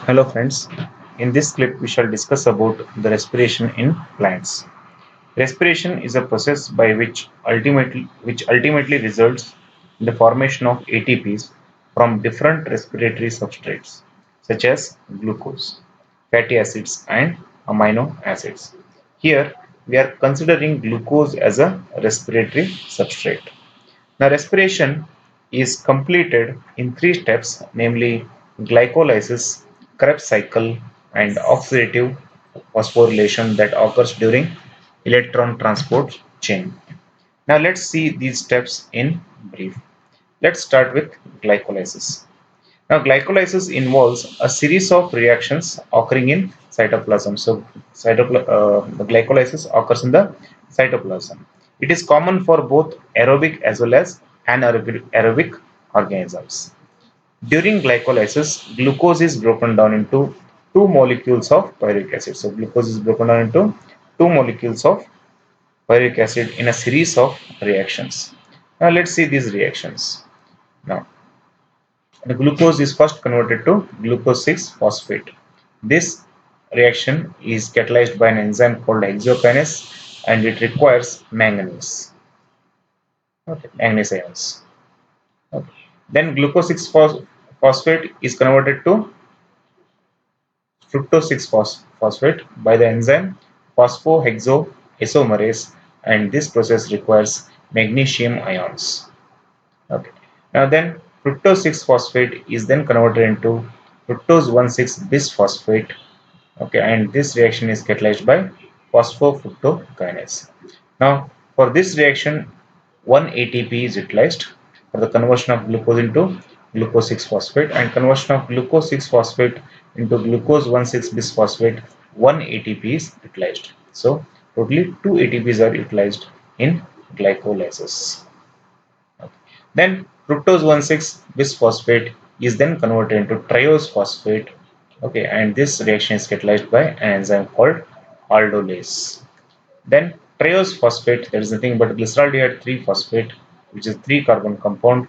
Hello friends, in this clip we shall discuss about the respiration in plants. Respiration is a process by which ultimately results in the formation of ATPs from different respiratory substrates such as glucose, fatty acids and amino acids. Here we are considering glucose as a respiratory substrate. Now, respiration is completed in three steps, namely glycolysis, Krebs cycle, and oxidative phosphorylation that occurs during electron transport chain. Now, let's see these steps in brief. Let's start with glycolysis. Now, glycolysis involves a series of reactions occurring in cytoplasm. So, the glycolysis occurs in the cytoplasm. It is common for both aerobic as well as anaerobic organisms. During glycolysis, glucose is broken down into two molecules of pyruvic acid. So, glucose is broken down into two molecules of pyruvic acid in a series of reactions. Now, let's see these reactions. Now, the glucose is first converted to glucose 6 phosphate. This reaction is catalyzed by an enzyme called hexokinase and it requires manganese. Okay, manganese ions. Okay. Then glucose 6 phosphate is converted to fructose 6 phosphate by the enzyme phosphohexoisomerase and this process requires magnesium ions. Okay. Now then fructose 6 phosphate is then converted into fructose 1,6 bisphosphate. Okay, and this reaction is catalyzed by phosphofructokinase. Now for this reaction, one ATP is utilized for the conversion of glucose into glucose 6 phosphate and conversion of glucose 6 phosphate into glucose 1,6 bisphosphate. One ATP is utilized. So totally two ATPs are utilized in glycolysis. Then fructose 1,6 bisphosphate is then converted into triose phosphate. Okay, and this reaction is catalyzed by an enzyme called aldolase. Then triose phosphate, there is nothing but glyceraldehyde 3 phosphate, which is 3 carbon compound.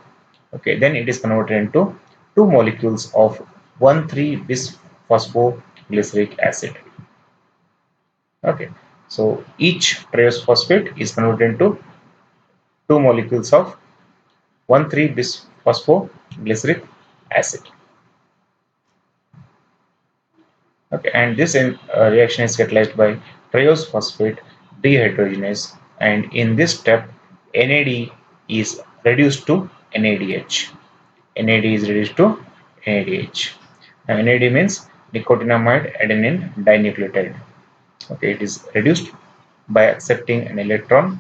Okay, then it is converted into two molecules of 1,3 bisphosphoglyceric acid. Okay, so each triose phosphate is converted into two molecules of 1,3 bisphosphoglyceric acid. Okay, and this reaction is catalyzed by triose phosphate dehydrogenase, and in this step, NAD is reduced to NADH. NAD is reduced to NADH. Now, NAD means nicotinamide adenine dinucleotide. Okay, it is reduced by accepting an electron.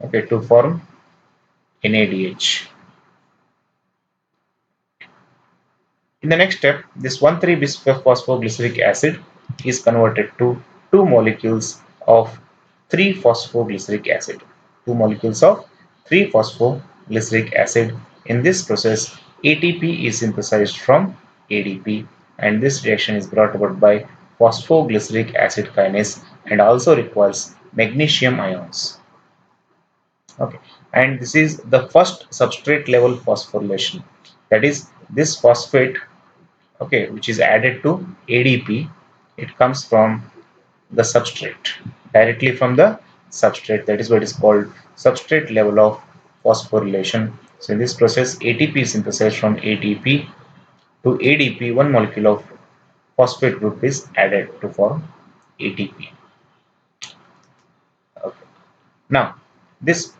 Okay, to form NADH. In the next step, this 1,3-bisphosphoglyceric acid is converted to two molecules of 3-phosphoglyceric acid. Two molecules of 3-phosphoglyceric acid. In this process, ATP is synthesized from ADP, and this reaction is brought about by phosphoglyceric acid kinase and also requires magnesium ions. Okay, and this is the first substrate level phosphorylation. That is, this phosphate, okay, which is added to ADP, it comes from the substrate, directly from the substrate. That is what is called substrate level of phosphorylation. So in this process, ATP is synthesized from ATP to ADP. One molecule of phosphate group is added to form ATP. Okay. Now, this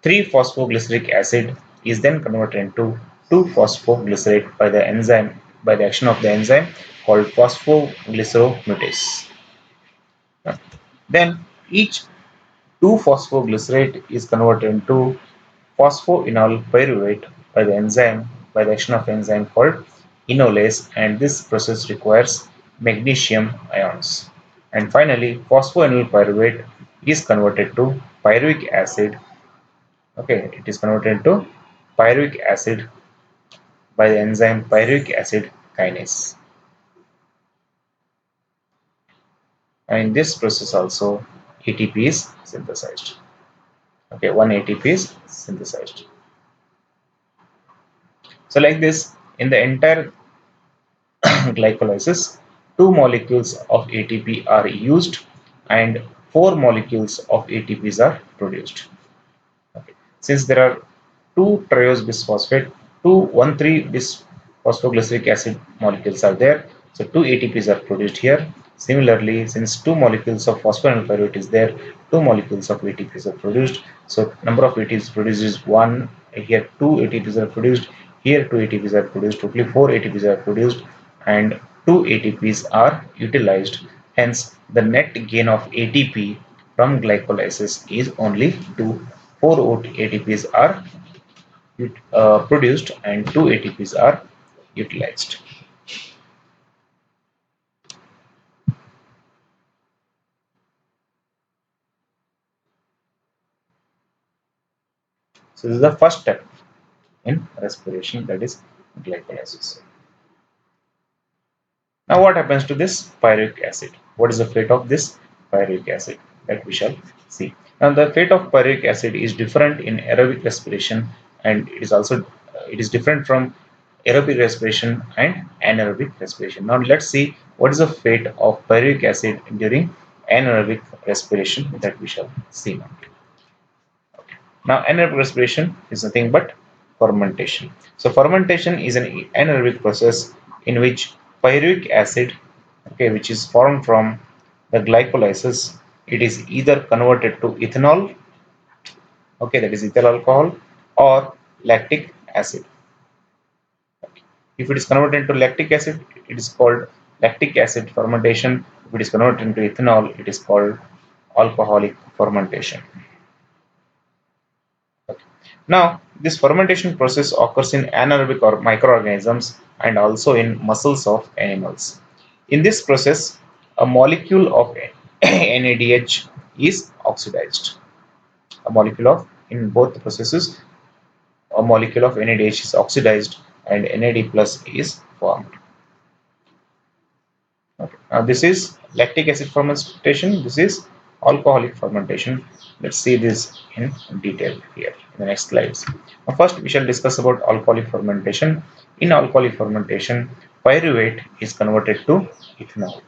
3-phosphoglyceric acid is then converted into 2-phosphoglycerate by the enzyme by the action of the enzyme called phosphoglyceromutase. Then each 2-phosphoglycerate is converted into phosphoenol pyruvate by the enzyme by the action of enzyme called enolase, and this process requires magnesium ions. And finally, phosphoenol pyruvate is converted to pyruvic acid. Okay, it is converted to pyruvic acid by the enzyme pyruvic acid kinase. And in this process also ATP is synthesized. Okay, one ATP is synthesized. So like this, in the entire glycolysis, two molecules of ATP are used and four molecules of ATPs are produced. Okay. Since there are two triose bisphosphate, two 1,3 bisphosphoglyceric acid molecules are there, so two ATPs are produced here. Similarly, since two molecules of phosphoryl pyruvate is there, two molecules of ATPs are produced. So number of ATPs produced is one. Here two ATPs are produced. Here two ATPs are produced. Totally four ATPs are produced, and two ATPs are utilized. Hence, the net gain of ATP from glycolysis is only two. Four ATPs are produced and two ATPs are utilized. So this is the first step in respiration, that is glycolysis. Now what happens to this pyruvic acid? What is the fate of this pyruvic acid? That we shall see. Now the fate of pyruvic acid is different in aerobic respiration, and it is different from aerobic respiration and anaerobic respiration. Now let's see what is the fate of pyruvic acid during anaerobic respiration, that we shall see now. Now, anaerobic respiration is nothing but fermentation. So, fermentation is an anaerobic process in which pyruvic acid, okay, which is formed from the glycolysis, it is either converted to ethanol, okay, that is ethyl alcohol, or lactic acid. If it is converted into lactic acid, it is called lactic acid fermentation. If it is converted into ethanol, it is called alcoholic fermentation. Okay. Now, this fermentation process occurs in anaerobic or microorganisms and also in muscles of animals. In this process, a molecule of NADH is oxidized. A molecule of, in both processes, a molecule of NADH is oxidized and NAD plus is formed. Okay. Now this is lactic acid fermentation. This is alcoholic fermentation. Let's see this in detail here in the next slides. Now first, we shall discuss about alcoholic fermentation. In alcoholic fermentation, pyruvate is converted to ethanol.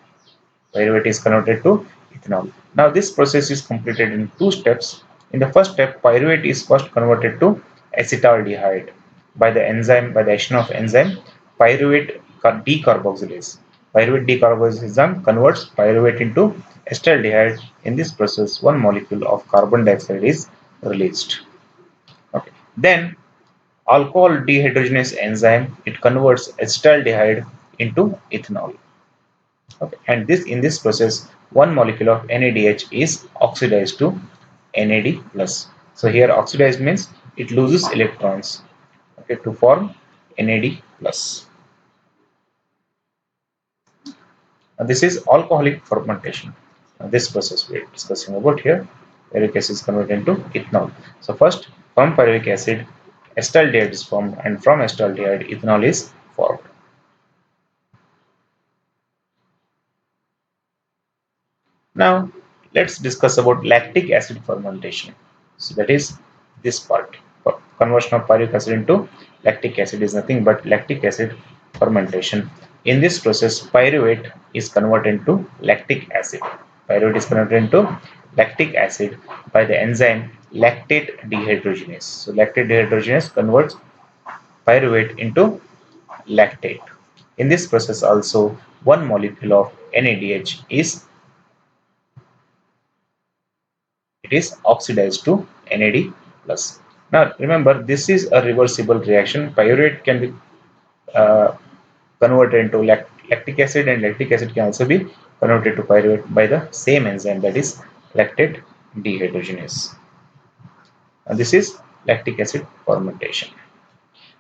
Pyruvate is converted to ethanol. Now this process is completed in two steps. In the first step, pyruvate is first converted to acetaldehyde by the action of enzyme pyruvate decarboxylase. Pyruvate decarboxylase converts pyruvate into acetaldehyde. In this process, one molecule of carbon dioxide is released. Okay. Then alcohol dehydrogenase enzyme, it converts acetaldehyde into ethanol. Okay. And this in this process, one molecule of NADH is oxidized to NAD plus. So here oxidized means it loses electrons, okay, to form NAD plus. This is alcoholic fermentation. This process we are discussing about here. Pyruvic acid is converted into ethanol. So first, from pyruvic acid, acetaldehyde is formed, and from acetaldehyde, ethanol is formed. Now, let's discuss about lactic acid fermentation. So that is this part. Conversion of pyruvic acid into lactic acid is nothing but lactic acid fermentation. In this process, pyruvate is converted into lactic acid. Pyruvate is converted into lactic acid by the enzyme lactate dehydrogenase. So lactate dehydrogenase converts pyruvate into lactate. In this process also, one molecule of NADH is oxidized to NAD plus. Now remember, this is a reversible reaction. Pyruvate can be uh, converted into lactic acid, and lactic acid can also be converted to pyruvate by the same enzyme, that is lactate dehydrogenase. And this is lactic acid fermentation.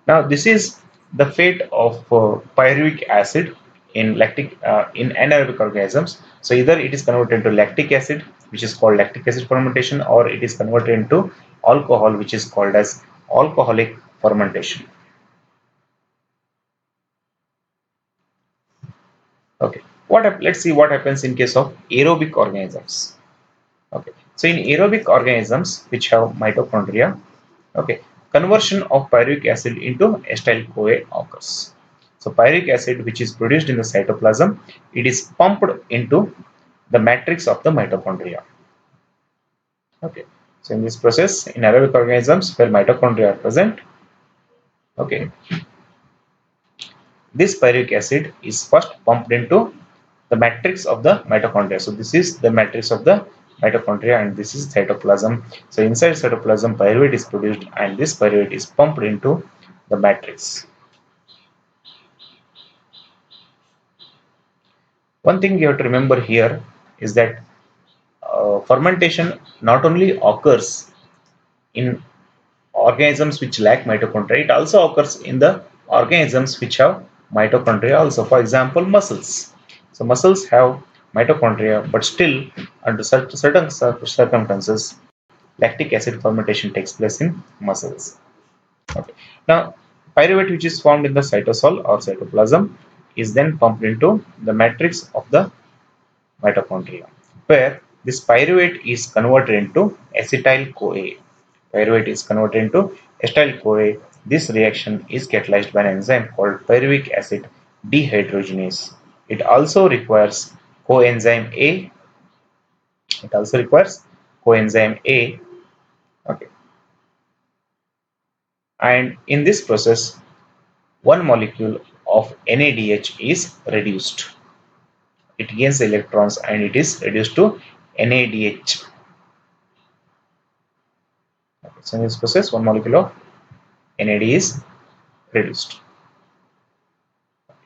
Now this is the fate of pyruvic acid in anaerobic organisms. So either it is converted into lactic acid, which is called lactic acid fermentation, or it is converted into alcohol, which is called as alcoholic fermentation. Okay. Let's see what happens in case of aerobic organisms. Okay. So in aerobic organisms which have mitochondria, okay, conversion of pyruvic acid into acetyl CoA occurs. So pyruvic acid, which is produced in the cytoplasm, it is pumped into the matrix of the mitochondria. Okay. So in this process, in aerobic organisms where mitochondria are present, okay, this pyruvic acid is first pumped into the matrix of the mitochondria. So this is the matrix of the mitochondria and this is cytoplasm. So inside cytoplasm, pyruvate is produced and this pyruvate is pumped into the matrix. One thing you have to remember here is that fermentation not only occurs in organisms which lack mitochondria, it also occurs in the organisms which have mitochondria also. For example, muscles. So muscles have mitochondria, but still under certain circumstances, lactic acid fermentation takes place in muscles. Okay. Now, pyruvate which is formed in the cytosol or cytoplasm is then pumped into the matrix of the mitochondria, where this pyruvate is converted into acetyl-CoA. Pyruvate is converted into acetyl-CoA. This reaction is catalyzed by an enzyme called pyruvic acid dehydrogenase. It also requires coenzyme A. It also requires coenzyme A. Okay. And in this process, one molecule of NADH is reduced. It gains electrons and it is reduced to NADH. So in this process, one molecule of NAD is reduced.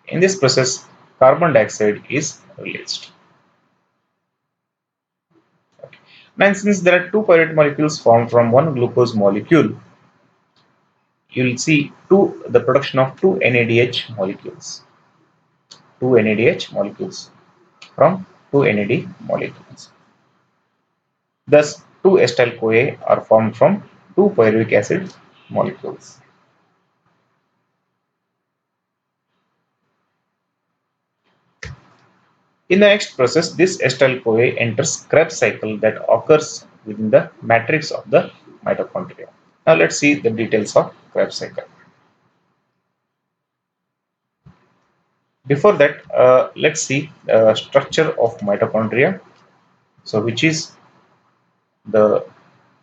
In this process, carbon dioxide is released. Okay. Now, since there are two pyruvate molecules formed from one glucose molecule, you will see the production of two NADH molecules. Two NADH molecules from two NAD molecules. Thus, two acetyl-CoA are formed from two pyruvic acid molecules. In the next process, this acetyl-CoA enters Krebs cycle that occurs within the matrix of the mitochondria. Now let's see the details of Krebs cycle. Before that, let's see the structure of mitochondria. So, which is the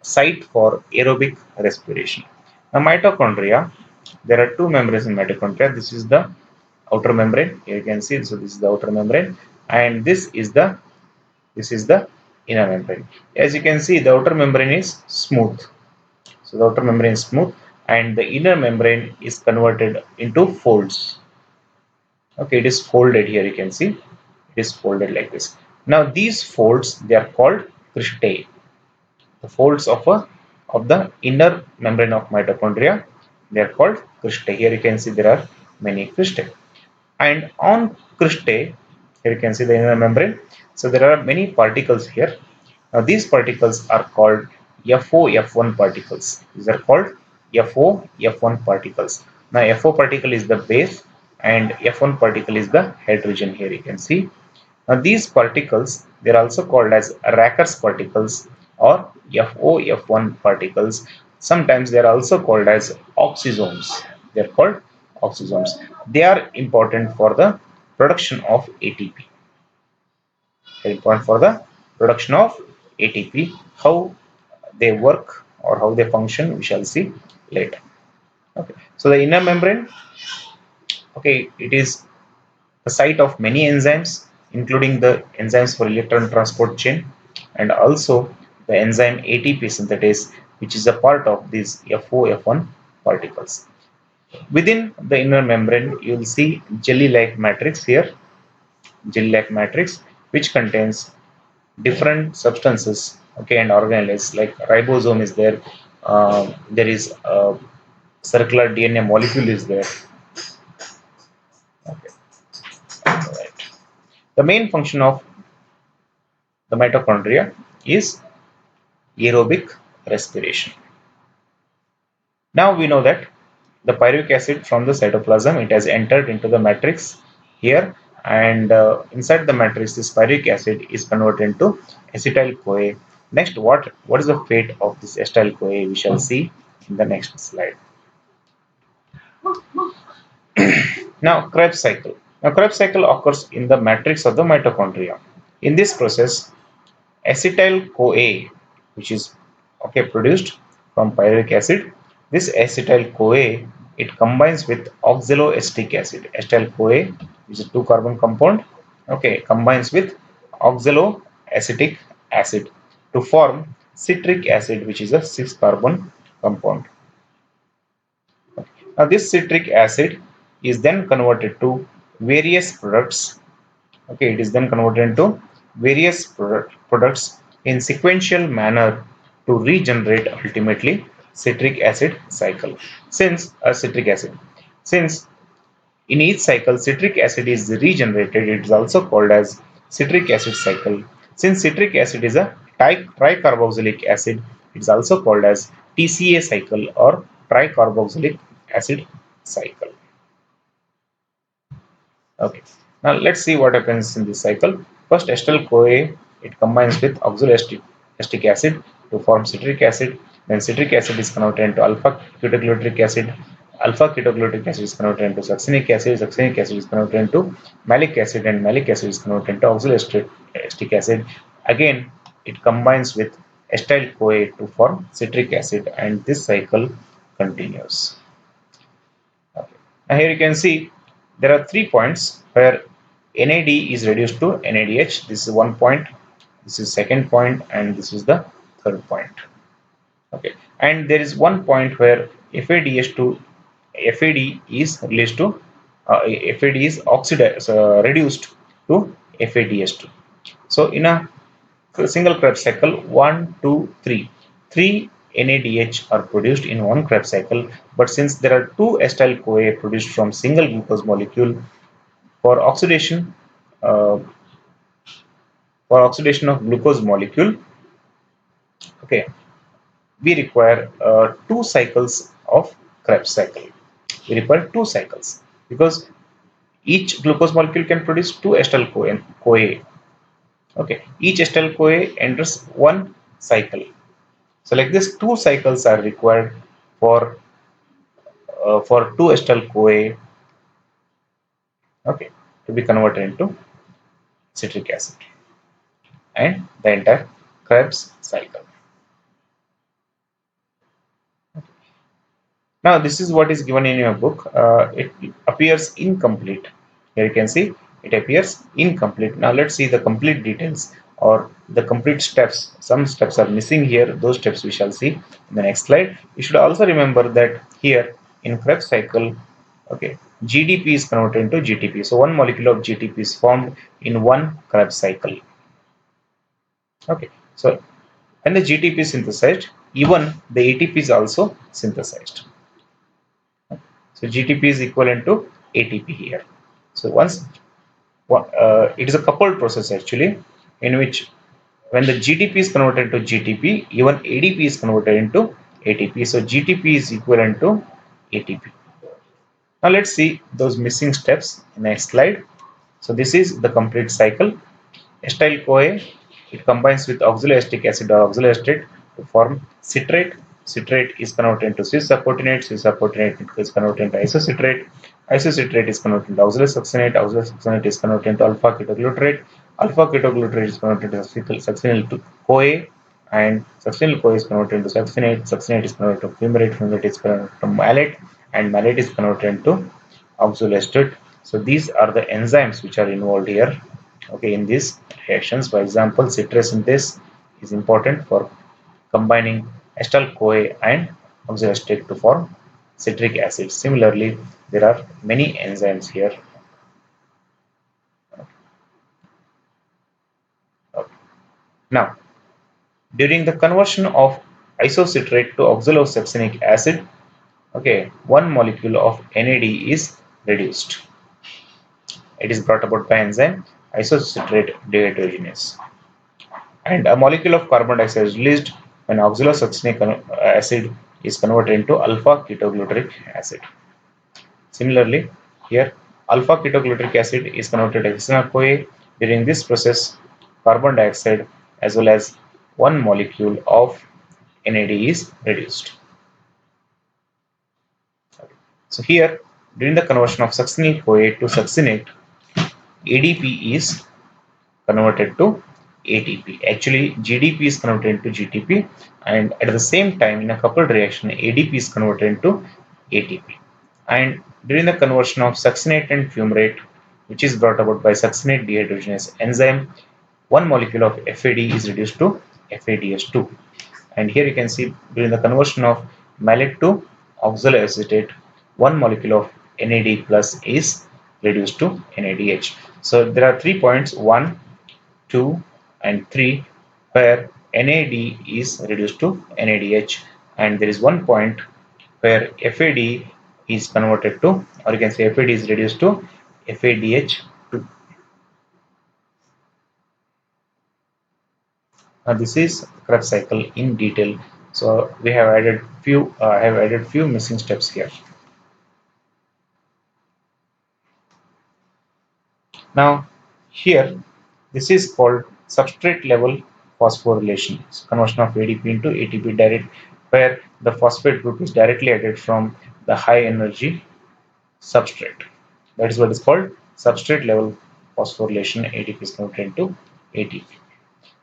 site for aerobic respiration. Now, mitochondria, there are two membranes in mitochondria. This is the outer membrane. Here you can see. So, this is the outer membrane, and this is the inner membrane. As you can see, the outer membrane is smooth. So the outer membrane is smooth and the inner membrane is converted into folds. Okay, it is folded here. You can see it is folded like this. Now these folds, they are called cristae. The folds of the inner membrane of mitochondria, they are called cristae. Here you can see there are many cristae. And on cristae, here you can see the inner membrane. So there are many particles here. Now these particles are called FOF1 particles. These are called FOF1 particles. Now FO particle is the base and F1 particle is the hydrogen. Here you can see. Now these particles, they are also called as Racker's particles or FOF1 particles. Sometimes they are also called as oxysomes. They are called oxysomes. They are important for the production of ATP. They are important for the production of ATP. How they work or how they function, we shall see later. Okay. So the inner membrane, okay, it is the site of many enzymes, including the enzymes for electron transport chain and also the enzyme ATP synthetase, which is a part of these FOF1 particles. Within the inner membrane, you will see jelly-like matrix here, jelly-like matrix, which contains different substances, okay, and organelles like ribosome is there. There is a circular DNA molecule is there. Okay. Right. The main function of the mitochondria is aerobic respiration. Now we know that the pyruvic acid from the cytoplasm, it has entered into the matrix here, and inside the matrix this pyruvic acid is converted into acetyl-CoA. Next, what is the fate of this acetyl-CoA? We shall see in the next slide. Now, Krebs cycle. Now, Krebs cycle occurs in the matrix of the mitochondria. In this process, acetyl-CoA, which is produced from pyruvic acid, this acetyl-CoA it combines with oxaloacetic acid. Acetyl-CoA is a two-carbon compound. Combines with oxaloacetic acid to form citric acid, which is a six-carbon compound. Now, this citric acid is then converted to various products. It is then converted into various products in sequential manner to regenerate ultimately citric acid cycle. Since in each cycle citric acid is regenerated, it is also called as citric acid cycle. Since citric acid is a tricarboxylic acid, it is also called as TCA cycle or tricarboxylic acid cycle. Okay. Now let's see what happens in this cycle. First, acetyl-CoA it combines with oxaloacetic acid to form citric acid. Then citric acid is converted into alpha ketogluteric acid. Alpha ketogluteric acid is converted into succinic acid. Succinic acid is converted into malic acid, and malic acid is converted into oxaloacetic acid. Again, it combines with acetyl-CoA to form citric acid, and this cycle continues. Okay. Now here you can see there are 3 points where NAD is reduced to NADH. This is one point, this is second point, and this is the third point. Okay, and there is one point where FADH2 FAD is released to FAD is oxidized reduced to FADH2. So in a single Krebs cycle, 1, 2, 3, 3 NADH are produced in one Krebs cycle, but since there are two acetyl-CoA produced from single glucose molecule, for oxidation uh, of glucose molecule, okay, we require two cycles of Krebs cycle. We require two cycles because each glucose molecule can produce two acetyl-CoA. Okay, each acetyl-CoA enters one cycle. So like this, two cycles are required for two acetyl-CoA, okay, to be converted into citric acid, and the entire Krebs cycle. Now this is what is given in your book. It appears incomplete. Here you can see it appears incomplete. Now let's see the complete details or the complete steps. Some steps are missing here. Those steps we shall see in the next slide. You should also remember that here in Krebs cycle, okay, GDP is converted into GTP. So one molecule of GTP is formed in one Krebs cycle. Okay, so when the GTP is synthesized, even the ATP is also synthesized. So GTP is equivalent to ATP here. So once it is a coupled process actually, in which when the GTP is converted to GTP, even ADP is converted into ATP. So GTP is equivalent to ATP. Now let's see those missing steps in the next slide. So this is the complete cycle. Acetyl-CoA, it combines with oxaloacetic acid or oxaloacetate to form citrate. Citrate is converted into cis-sapotinate. Cis-sapotinate is converted into isocitrate. Isocitrate is converted into oxalosuccinate. Oxalosuccinate is converted into alpha-ketoglutarate. Alpha-ketoglutarate is converted into succinyl-CoA, and succinyl-CoA is converted into succinate. Succinate is converted to fumarate. Fumarate is converted to malate, and malate is converted into oxaloacetate. So these are the enzymes which are involved here, okay, in these reactions. For example, citrate synthase is important for combining acetyl-CoA and oxaloacetate to form citric acid. Similarly, there are many enzymes here. Okay. Now, during the conversion of isocitrate to oxalosuccinic acid, okay, one molecule of NAD is reduced. It is brought about by enzyme isocitrate dehydrogenase. And a molecule of carbon dioxide is released when oxalosuccinic acid is converted into alpha ketogluteric acid. Similarly, here alpha ketogluteric acid is converted to hexanoic-CoA. During this process, carbon dioxide as well as one molecule of NAD is reduced. So here during the conversion of succinyl-CoA to succinate, ADP is converted to ATP. Actually, GDP is converted into GTP, and at the same time, in a coupled reaction, ADP is converted into ATP. And during the conversion of succinate and fumarate, which is brought about by succinate dehydrogenase enzyme, one molecule of FAD is reduced to FADH2. And here you can see during the conversion of malate to oxaloacetate, one molecule of NAD plus is reduced to NADH. So there are 3 points, 1, 2, and 3, where NAD is reduced to NADH, and there is one point where FAD is converted to, or you can say FAD is reduced to FADH2. Now this is Krebs cycle in detail. So we have added few, I have added few missing steps here. Now here, this is called substrate level phosphorylation, conversion of ADP into ATP direct, where the phosphate group is directly added from the high energy substrate. That is what is called substrate level phosphorylation. ADP is converted into ATP.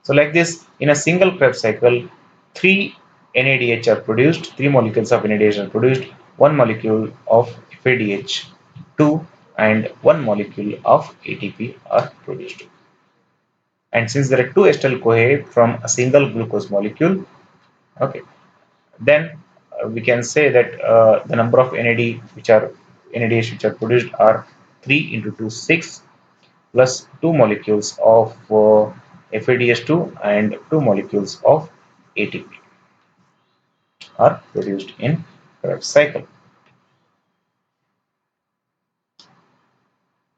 So like this, in a single Krebs cycle, three NADH are produced, three molecules of NADH are produced, one molecule of FADH2 and one molecule of ATP are produced. And since there are two acetyl CoA from a single glucose molecule, okay, then we can say that the number of NADH which are produced are 3 into 2, 6, plus 2 molecules of FADH2 and 2 molecules of ATP are produced in Krebs cycle.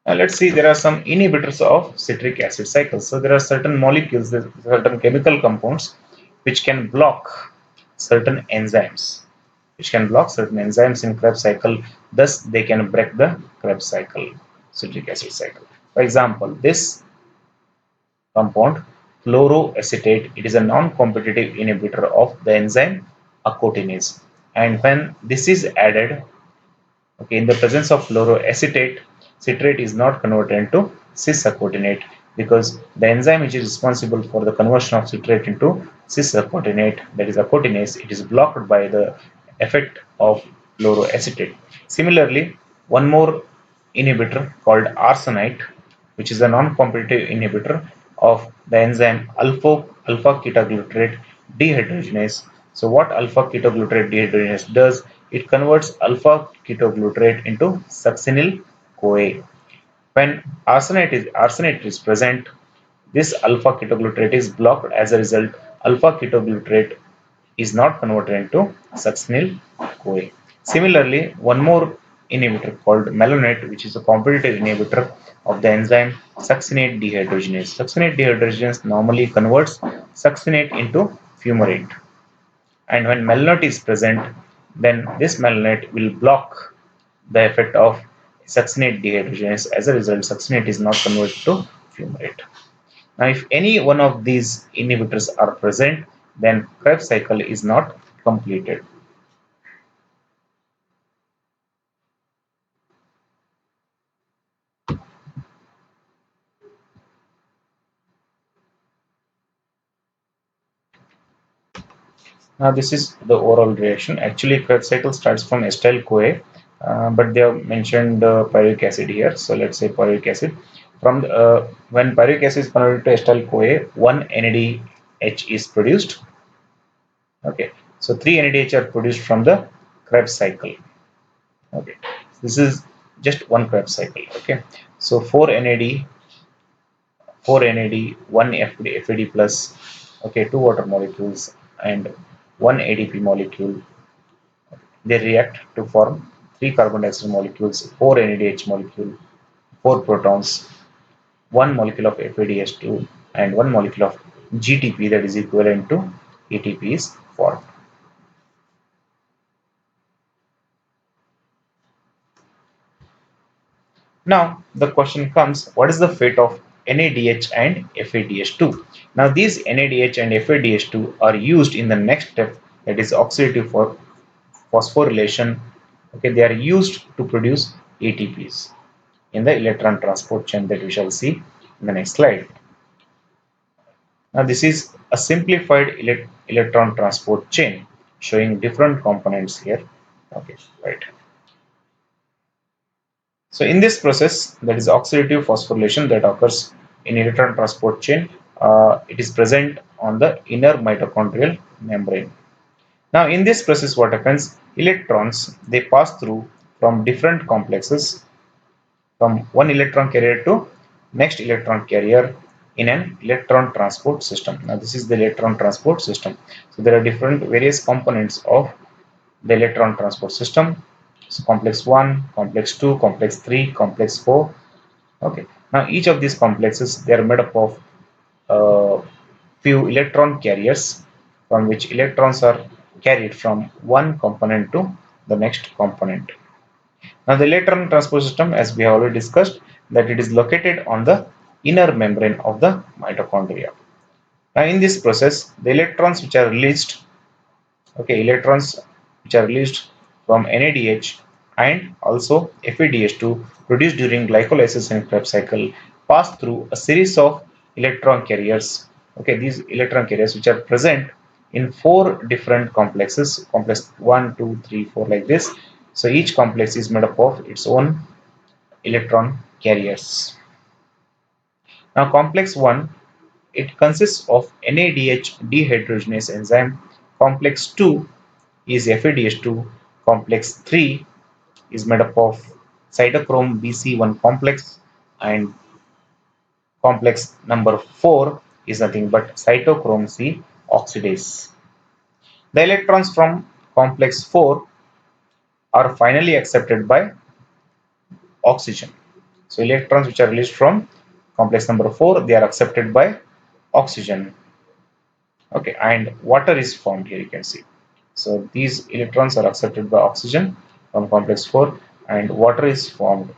Now let's see, there are some inhibitors of citric acid cycle. So there are certain molecules, certain chemical compounds which can block certain enzymes, in Krebs cycle. Thus, they can break the Krebs cycle, citric acid cycle. For example, this compound fluoroacetate, it is a non-competitive inhibitor of the enzyme acotinase, and when this is added, okay, in the presence of fluoroacetate, citrate is not converted into cis-acotinate, because the enzyme which is responsible for the conversion of citrate into cis-acotinate, that is acotinase, it is blocked by the effect of fluoroacetate. Similarly, one more inhibitor called arsenite, which is a non-competitive inhibitor of the enzyme alpha ketoglutarate dehydrogenase. So what alpha ketoglutarate dehydrogenase does, it converts alpha ketoglutarate into succinyl CoA. When arsenate is present, this alpha ketoglutarate is blocked. As a result, alpha ketoglutarate is not converted into succinyl CoA. Similarly, one more inhibitor called malonate, which is a competitive inhibitor of the enzyme succinate dehydrogenase. Succinate dehydrogenase normally converts succinate into fumarate. And when malonate is present, then this malonate will block the effect of succinate dehydrogenase. As a result, succinate is not converted to fumarate. Now, if any one of these inhibitors are present, then Krebs cycle is not completed. Now, this is the overall reaction. Actually, Krebs cycle starts from acetyl CoA, but they have mentioned pyruvic acid here. So, let's say pyruvic acid. When pyruvic acid is converted to acetyl CoA, one NADH is produced. Okay, so three NADH are produced from the Krebs cycle. Okay, this is just one Krebs cycle. Okay, so 4 NAD, 1 FAD plus, okay, 2 water molecules and 1 ADP molecule. They react to form 3 carbon dioxide molecules, 4 NADH molecule, 4 protons, 1 molecule of FADH2 and 1 molecule of GTP, that is equivalent to ATP, is formed. Now the question comes, what is the fate of NADH and FADH2? Now these NADH and FADH2 are used in the next step, that is oxidative phosphorylation. Okay, they are used to produce ATPs in the electron transport chain that we shall see in the next slide. Now this is a simplified electron transport chain showing different components here. Okay, right. So in this process, that is oxidative phosphorylation that occurs in electron transport chain, it is present on the inner mitochondrial membrane. Now in this process, what happens? Electrons, they pass through from different complexes from one electron carrier to next electron carrier in an electron transport system. Now this is the electron transport system. So there are different various components of the electron transport system. So complex 1, complex 2, complex 3, complex 4. Okay. Now each of these complexes, they are made up of few electron carriers from which electrons are carried from one component to the next component. Now the electron transport system, as we have already discussed, that it is located on the inner membrane of the mitochondria. Now in this process, the electrons which are released, okay, electrons which are released from NADH and also FADH2 produced during glycolysis and Krebs cycle pass through a series of electron carriers. Okay, these electron carriers which are present in four different complexes, complex 1, 2, 3, 4, like this. So each complex is made up of its own electron carriers. Now complex 1, it consists of NADH dehydrogenase enzyme. Complex 2 is FADH2. Complex 3 is made up of cytochrome BC1 complex, and complex number 4 is nothing but cytochrome C oxidase. The electrons from complex 4 are finally accepted by oxygen. So electrons which are released from complex number 4, they are accepted by oxygen. Okay, and water is formed here, you can see. So these electrons are accepted by oxygen from complex 4 and water is formed.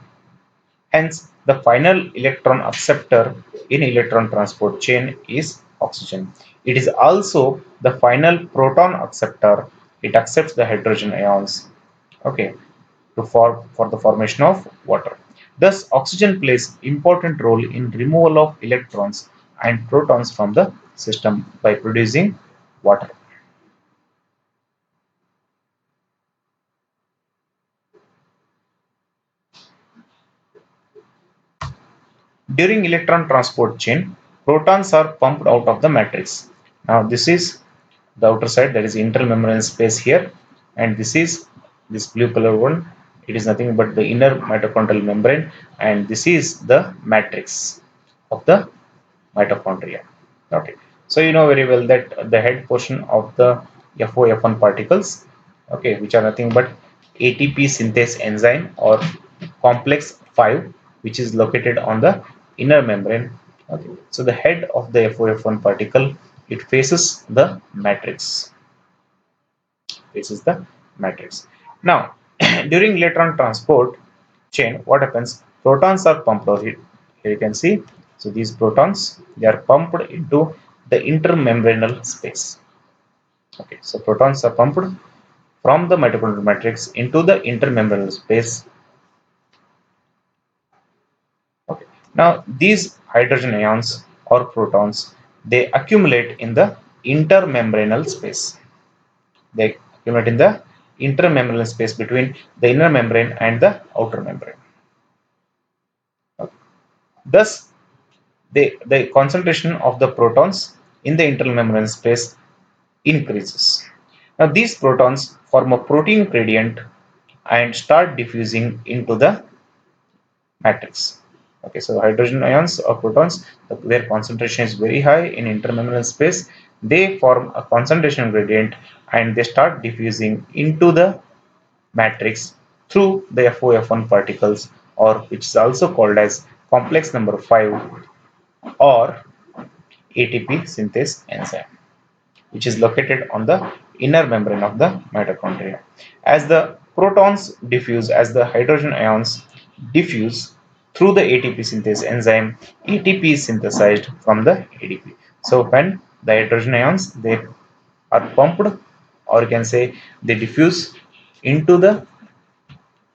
Hence, the final electron acceptor in electron transport chain is oxygen. It is also the final proton acceptor. It accepts the hydrogen ions, okay, for the formation of water. Thus, oxygen plays important role in removal of electrons and protons from the system by producing water. During electron transport chain, protons are pumped out of the matrix. Now this is the outer side, that is intermembrane space here, and this is this blue color one. It is nothing but the inner mitochondrial membrane, and this is the matrix of the mitochondria. Okay, so you know very well that the head portion of the FOF1 particles, okay, which are nothing but ATP synthase enzyme or complex 5, which is located on the inner membrane. Okay, so the head of the FOF1 particle, it faces the matrix. Now, during electron transport chain, what happens? Protons are pumped out. Here you can see. So these protons, they are pumped into the intermembranal space. Okay, so protons are pumped from the mitochondrial matrix into the intermembranal space. Okay. Now these hydrogen ions or protons, they accumulate in the intermembranal space. They accumulate in the intermembranal space between the inner membrane and the outer membrane. Okay. Thus, the concentration of the protons in the intermembranal space increases. Now, these protons form a protein gradient and start diffusing into the matrix. Okay, so hydrogen ions or protons, their concentration is very high in intermembranal space. They form a concentration gradient and they start diffusing into the matrix through the FOF1 particles, or which is also called as complex number 5 or ATP synthase enzyme, which is located on the inner membrane of the mitochondria. As the protons diffuse, as the hydrogen ions diffuse through the ATP synthase enzyme, ATP is synthesized from the ADP. So when the hydrogen ions, they are pumped, or you can say they diffuse into the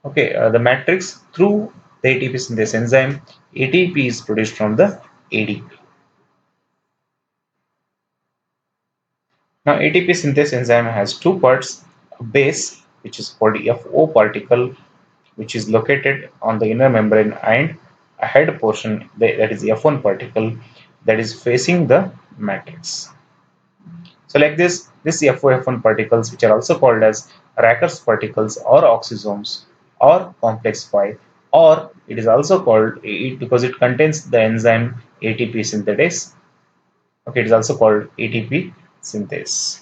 Okay, the matrix through the ATP synthase enzyme, ATP is produced from the ADP. Now, ATP synthase enzyme has two parts: a base, which is called FO particle, which is located on the inner membrane, and a head portion, that is F1 particle, that is facing the matrix. So like this FOF1 particles, which are also called as Racker's particles or oxysomes or complex 5, or it is also called it because it contains the enzyme ATP synthetase. Okay, it is also called ATP synthase.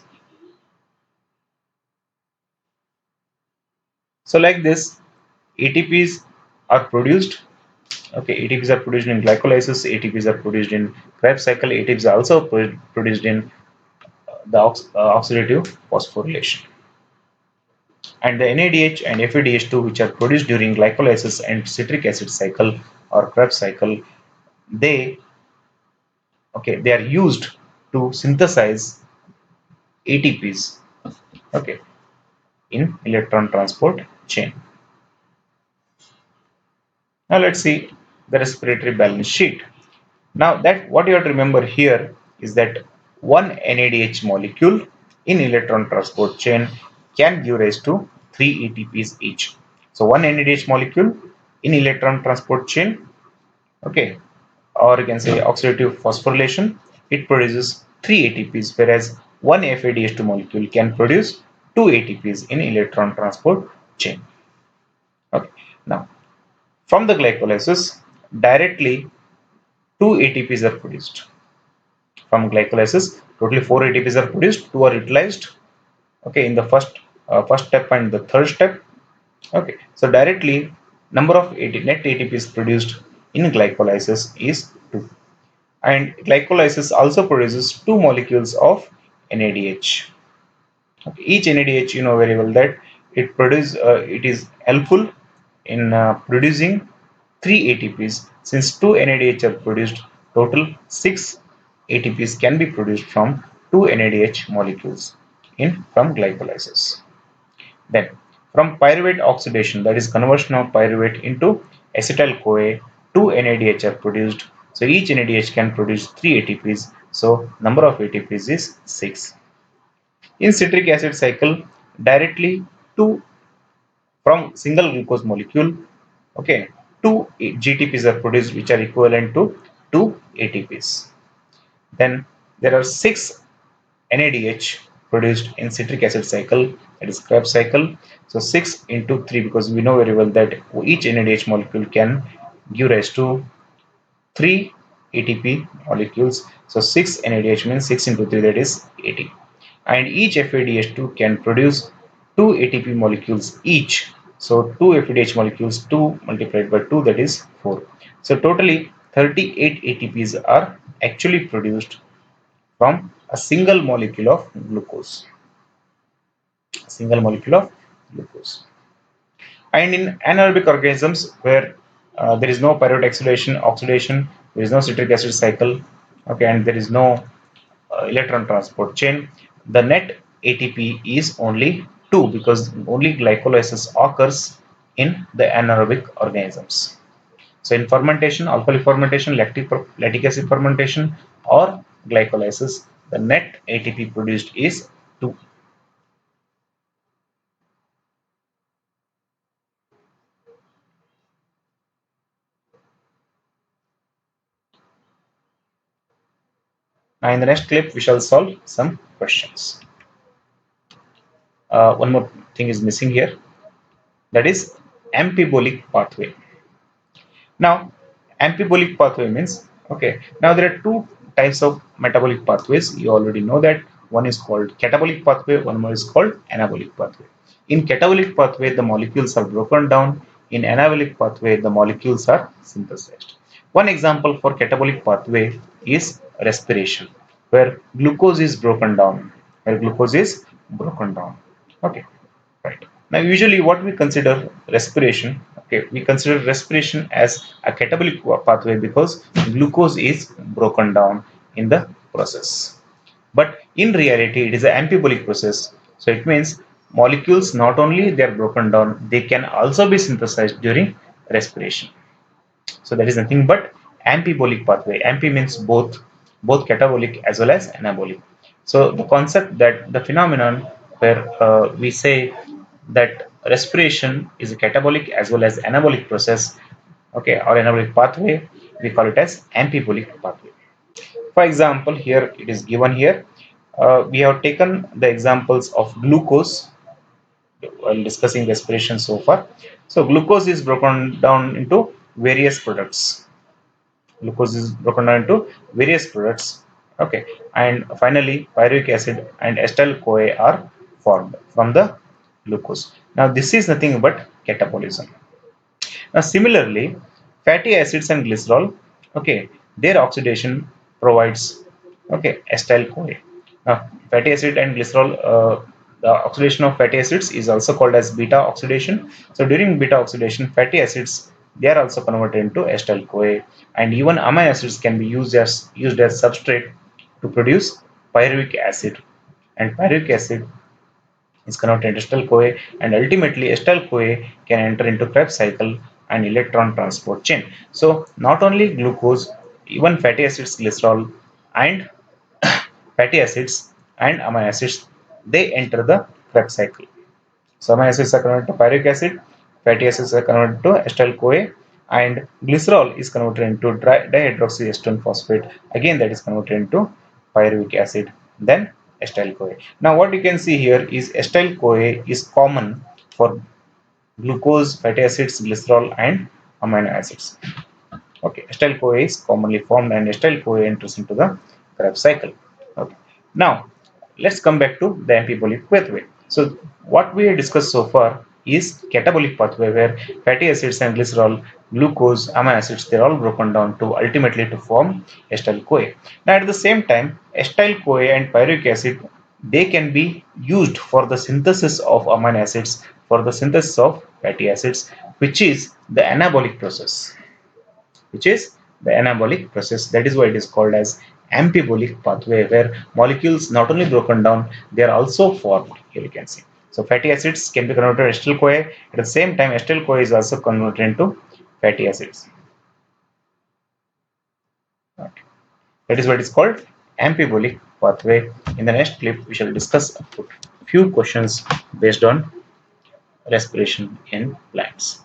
So like this, ATPs are produced. Okay, ATPs are produced in glycolysis. ATPs are produced in Krebs cycle. ATPs are also produced in the oxidative phosphorylation. And the NADH and FADH2, which are produced during glycolysis and citric acid cycle or Krebs cycle, they they are used to synthesize ATPs, okay, in electron transport chain. Now let's see the respiratory balance sheet. Now that what you have to remember here is that one NADH molecule in electron transport chain can give rise to 3 ATPs each. So one NADH molecule in electron transport chain, okay, or you can say oxidative phosphorylation, it produces 3 ATPs, whereas one FADH2 molecule can produce 2 ATPs in electron transport chain. Okay. Now, from the glycolysis, directly 2 ATPs are produced. From glycolysis, totally 4 ATPs are produced, 2 are utilized. Okay, in the first step and the third step. Okay, so directly number of net ATPs produced in glycolysis is 2. And glycolysis also produces 2 molecules of NADH. Okay, each NADH, you know very well that it is helpful in producing 3 ATPs. Since 2 NADH are produced, total 6 ATPs can be produced from 2 NADH molecules in from glycolysis. Then, from pyruvate oxidation, that is conversion of pyruvate into acetyl CoA, 2 NADH are produced. So each NADH can produce 3 ATPs. So number of ATPs is 6. In citric acid cycle, directly 2 from single glucose molecule, okay, 2 GTPs are produced, which are equivalent to 2 ATPs. Then there are 6 NADH produced in citric acid cycle, that is Krebs cycle. So 6 into 3, because we know very well that each NADH molecule can give rise to 3 ATP molecules. So 6 NADH means 6 into 3, that is 80. And each FADH2 can produce 2 ATP molecules each. So 2 FADH molecules, 2 multiplied by 2, that is 4. So totally 38 ATPs are actually produced from a single molecule of glucose. A single molecule of glucose. And in anaerobic organisms where there is no pyruvate oxidation, there is no citric acid cycle, okay, and there is no electron transport chain, the net ATP is only 2 because only glycolysis occurs in the anaerobic organisms. So in fermentation, alkali fermentation, lactic acid fermentation, or glycolysis, the net ATP produced is 2. Now in the next clip, we shall solve some questions. One more thing is missing here, that is ampibolic pathway. Now, ampibolic pathway means, okay, now there are two types of metabolic pathways. You already know that one is called catabolic pathway, one more is called anabolic pathway. In catabolic pathway, the molecules are broken down. In anabolic pathway, the molecules are synthesized. One example for catabolic pathway is respiration, where glucose is broken down. Where glucose is broken down. Okay. Right. Now, usually what we consider respiration, okay, we consider respiration as a catabolic pathway because glucose is broken down in the process. But in reality, it is an ampibolic process. So it means molecules not only they are broken down, they can also be synthesized during respiration. So that is nothing but ampibolic pathway. Ampi means both catabolic as well as anabolic. So the concept that the phenomenon where we say that respiration is a catabolic as well as anabolic process, okay, or anabolic pathway, we call it as ampibolic pathway. For example, here it is given here. We have taken the examples of glucose while discussing respiration so far. So glucose is broken down into various products. Glucose is broken down into various products. Okay, and finally, pyruvic acid and acetyl CoA are formed from the glucose. Now, this is nothing but catabolism. Now, similarly, fatty acids and glycerol, okay, their oxidation provides acetyl CoA. Now, fatty acid and glycerol, the oxidation of fatty acids is also called as beta oxidation. So, during beta oxidation, fatty acids they are also converted into acetyl CoA, and even amino acids can be used as substrate to produce pyruvic acid. And pyruvic acid is converted into acetyl CoA, and ultimately acetyl CoA can enter into Krebs cycle and electron transport chain. So not only glucose, even fatty acids, glycerol, and fatty acids and amino acids, they enter the Krebs cycle. So amino acids are converted to pyruvic acid, fatty acids are converted to acetyl CoA, and glycerol is converted into dihydroxyacetone phosphate. Again, that is converted into pyruvic acid, then acetyl CoA. Now, what you can see here is acetyl CoA is common for glucose, fatty acids, glycerol, and amino acids. Okay, acetyl CoA is commonly formed, and acetyl CoA enters into the Krebs cycle. Okay, now let's come back to the ampibolic pathway. So, what we have discussed so far is catabolic pathway where fatty acids and glycerol, glucose, amino acids, they're all broken down to ultimately to form acetyl CoA. Now, at the same time, acetyl CoA and pyruvic acid they can be used for the synthesis of amino acids, for the synthesis of fatty acids, which is the anabolic process, which is the anabolic process. That is why it is called as ampibolic pathway, where molecules not only broken down, they are also formed. Here you can see. So fatty acids can be converted to acetyl CoA. At the same time, acetyl CoA is also converted into fatty acids. Okay. That is what is called ampibolic pathway. In the next clip, we shall discuss a few questions based on respiration in plants.